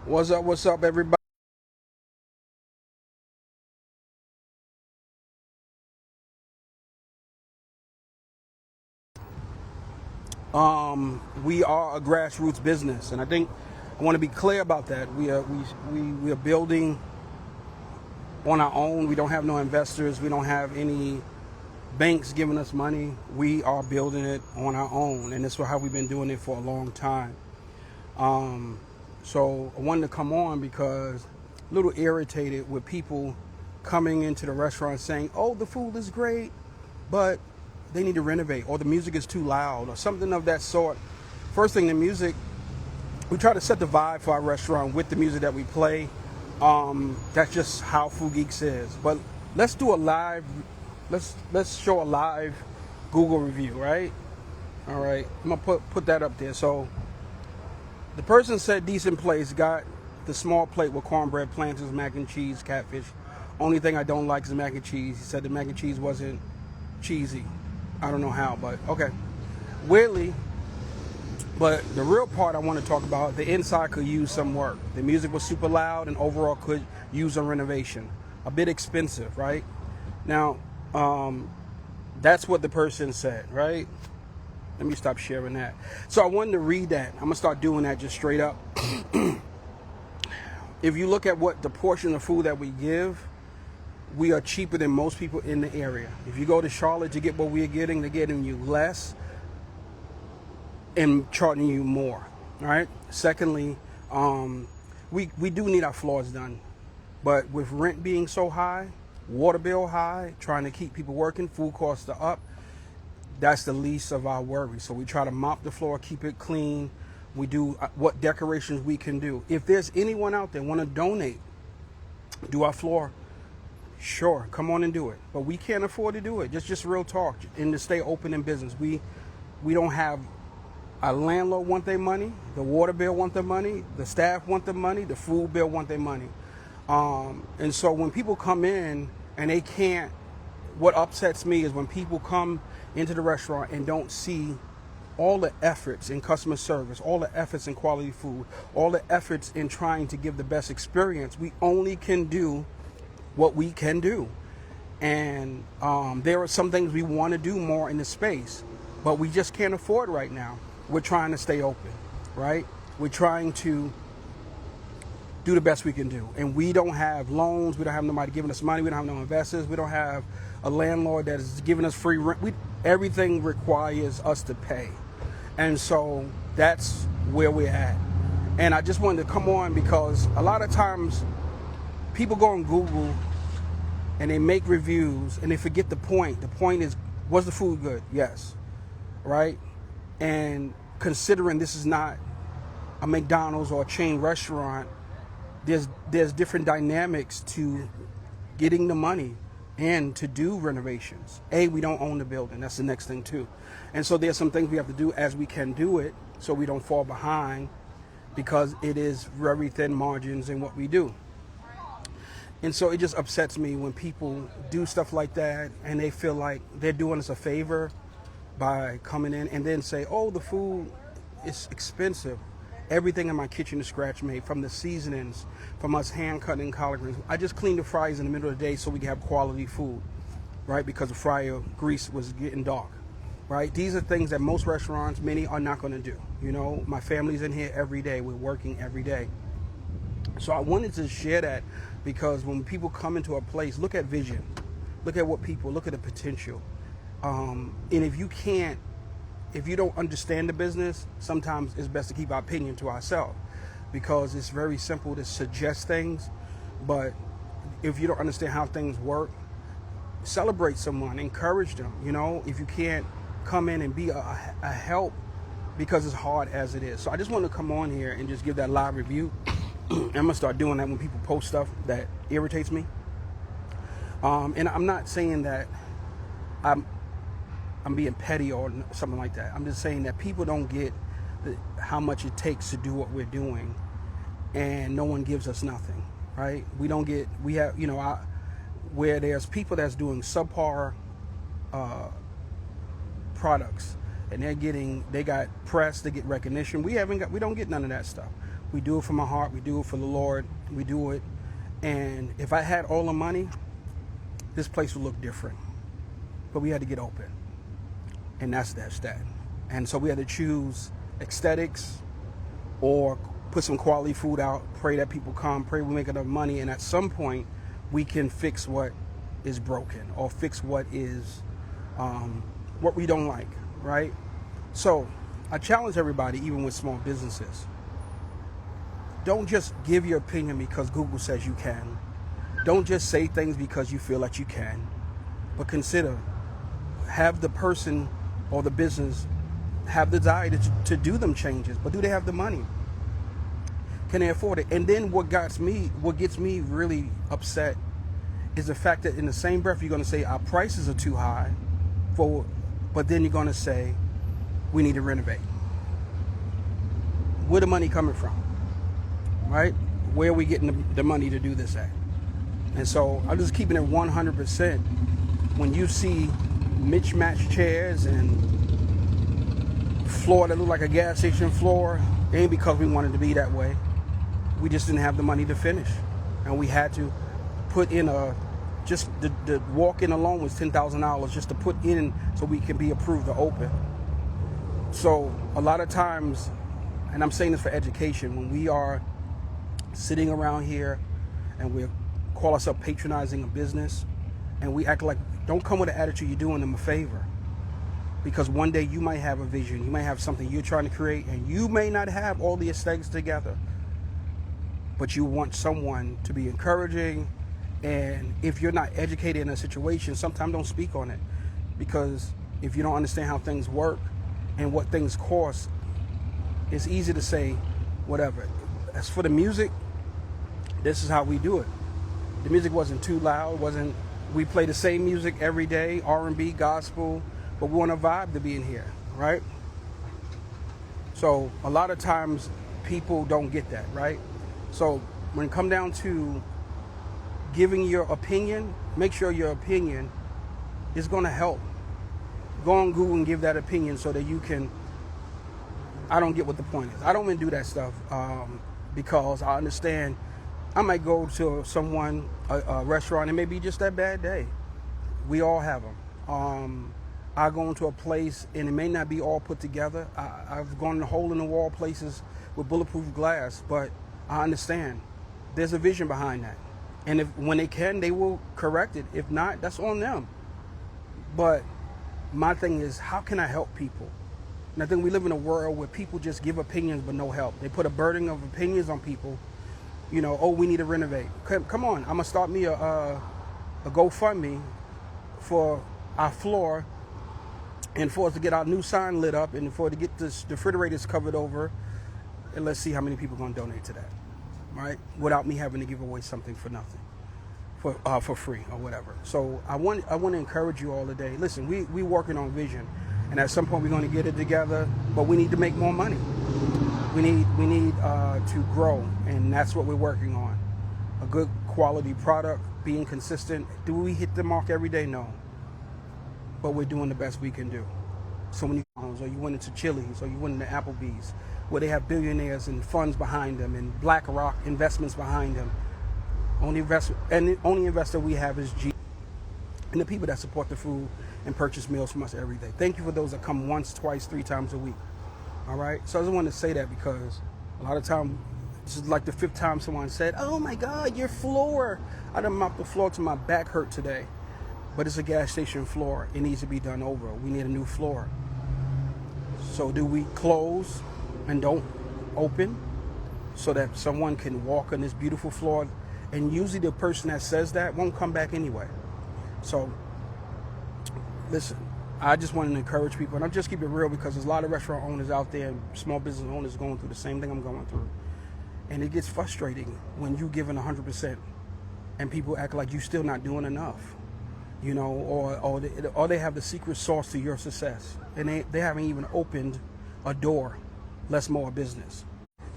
What's up, everybody? We are a grassroots business, and I think I want to be clear about that. We are building on our own. We don't have no investors. We don't have any banks giving us money. We are building it on our own, and that's how we've been doing it for a long time. So I wanted to come on because a little irritated with people coming into the restaurant saying, "Oh, the food is great, but they need to renovate," or the music is too loud, or something of that sort. First thing, the music, we try to set the vibe for our restaurant with the music that we play. That's just how Food Geeks is. But let's do a live, let's show a live Google review, right? All right, I'm gonna put that up there. So the person said decent place, got the small plate with cornbread, plantains, mac and cheese, catfish. Only thing I don't like is the mac and cheese. He said the mac and cheese wasn't cheesy. I don't know how, but okay. Weirdly, but the real part I want to talk about, the inside could use some work. The music was super loud and overall could use a renovation. A bit expensive, right? Now, that's what the person said, right? Let me stop sharing that. So I wanted to read that. I'm going to start doing that just straight up. If you look at what the portion of food that we give, we are cheaper than most people in the area. If you go to Charlotte to get what we're getting, they're getting you less and charging you more. All right. Secondly, we do need our floors done, but with rent being so high, water bill high, trying to keep people working, food costs are up. That's the least of our worries. So we try to mop the floor, keep it clean. We do what decorations we can do. If there's anyone out there want to donate, do our floor, sure, come on and do it. But we can't afford to do it. Just real talk. And to stay open in business, we don't have a landlord want their money, the water bill want their money, the staff want the money, the food bill want their money. And so when people come in and they can't, what upsets me is when people come into the restaurant and don't see all the efforts in customer service, all the efforts in quality food, all the efforts in trying to give the best experience. We only can do what we can do. And there are some things we want to do more in the space, but we just can't afford right now. We're trying to stay open, right? We're trying to do the best we can do. And we don't have loans. We don't have nobody giving us money. We don't have no investors. We don't have a landlord that is giving us free rent. Everything requires us to pay. And so that's where we're at. And I just wanted to come on because a lot of times people go on Google and they make reviews and they forget the point. The point is, was the food good? Yes. Right? And considering this is not a McDonald's or a chain restaurant, there's different dynamics to getting the money and to do renovations. We don't own the building. That's the next thing too. And so there's some things we have to do as we can do it so we don't fall behind, because it is very thin margins in what we do. And so it just upsets me when people do stuff like that and they feel like they're doing us a favor by coming in and then say, "Oh, the food is expensive." Everything in my kitchen is scratch made, from the seasonings, from us hand cutting collard greens. I just cleaned the fryers in the middle of the day so we can have quality food, right? Because the fryer grease was getting dark, right? These are things that most restaurants, many are not going to do. You know, my family's in here every day. We're working every day. So I wanted to share that because when people come into a place, look at vision, look at look at the potential. And if you don't understand the business, sometimes it's best to keep our opinion to ourselves, because it's very simple to suggest things. But if you don't understand how things work, celebrate someone, encourage them. You know, if you can't come in and be a help, because it's hard as it is. So I just want to come on here and just give that live review. I'm going to start doing that when people post stuff that irritates me. And I'm not saying that I'm being petty or something like that. I'm just saying that people don't get how much it takes to do what we're doing, and no one gives us nothing, right? We have, where there's people that's doing subpar products, and they got press, they get recognition. We don't get none of that stuff. We do it from our heart. We do it for the Lord. We do it. And if I had all the money, this place would look different. But we had to get open. And that's that. And so we had to choose aesthetics or put some quality food out, pray that people come, pray we make enough money, and at some point we can fix what is broken or fix what is what we don't like, right? So I challenge everybody, even with small businesses, don't just give your opinion because Google says you can. Don't just say things because you feel that you can, but consider, have the person or the business have the desire to do them changes, but do they have the money? Can they afford it? And then what gets me really upset is the fact that in the same breath you're going to say our prices are too high, but then you're going to say we need to renovate. Where the money coming from, right? Where are we getting the money to do this at? And so I'm just keeping it 100%. When you see mismatched chairs and floor that look like a gas station floor, it ain't because we wanted to be that way. We just didn't have the money to finish, and we had to put in just the walk-in alone was $10,000 just to put in so we can be approved to open. So a lot of times, and I'm saying this for education, when we are sitting around here and we call ourselves patronizing a business, and we act like, don't come with an attitude you're doing them a favor. Because one day you might have a vision, you might have something you're trying to create, and you may not have all the aesthetics together, but you want someone to be encouraging. And if you're not educated in a situation, sometimes don't speak on it, because if you don't understand how things work and what things cost, it's easy to say whatever. As for the music, this is how we do it. The music wasn't too loud, we play the same music every day, R&B, gospel, but we want a vibe to be in here, right? So a lot of times people don't get that, right? So when it comes down to giving your opinion, make sure your opinion is going to help. Go on Google and give that opinion so that you can. I don't get what the point is. I don't even do that stuff because I understand I might go to a restaurant, and maybe just that bad day. We all have them. I go into a place and it may not be all put together. I've gone to hole in the wall places with bulletproof glass, but I understand there's a vision behind that. And when they can, they will correct it. If not, that's on them. But my thing is, how can I help people? And I think we live in a world where people just give opinions but no help. They put a burden of opinions on people. You know, oh, we need to renovate. Come on, I'm gonna start me a GoFundMe for our floor, and for us to get our new sign lit up, and for it to get the refrigerators covered over, and let's see how many people are gonna donate to that, right? Without me having to give away something for nothing, for free or whatever. So I want to encourage you all today. Listen, we working on vision, and at some point we're going to get it together. But we need to make more money. We need to grow, and that's what we're working on. A good quality product, being consistent. Do we hit the mark every day? No. But we're doing the best we can do. So when or you went into Chili's, or you went into Applebee's, where they have billionaires and funds behind them and BlackRock investments behind them, only investor we have is G, and the people that support the food and purchase meals from us every day. Thank you for those that come once, twice, 3 times a week. All right. So I just wanted to say that because a lot of time, this is like the 5th time someone said, "Oh my God, your floor!" I done mopped the floor till my back hurt today. But it's a gas station floor. It needs to be done over. We need a new floor. So do we close and don't open so that someone can walk on this beautiful floor? And usually the person that says that won't come back anyway. So listen, I just want to encourage people, and I'll just keep it real, because there's a lot of restaurant owners out there and small business owners going through the same thing I'm going through. And it gets frustrating when you giving 100% and people act like you're still not doing enough. You know, or they have the secret sauce to your success, and they haven't even opened a door, less more business.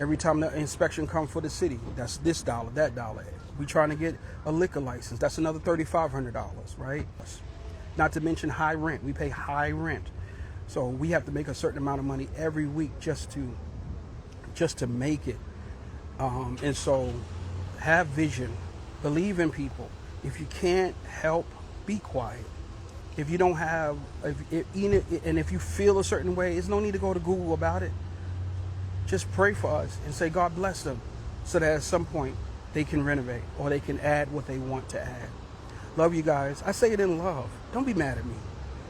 Every time the inspection comes for the city, that's this dollar, that dollar. We trying to get a liquor license, that's another $3,500, right? Not to mention high rent. We pay high rent, so we have to make a certain amount of money every week just to make it. And so have vision, believe in people. If you can't help, be quiet. If you don't have, and if you feel a certain way, there's no need to go to Google about it. Just pray for us and say, God bless them, so that at some point they can renovate or they can add what they want to add. Love you guys. I say it in love. Don't be mad at me.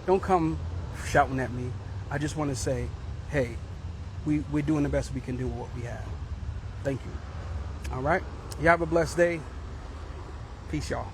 Don't come shouting at me. I just want to say, hey, we're doing the best we can do with what we have. Thank you. All right. You have a blessed day. Peace, y'all.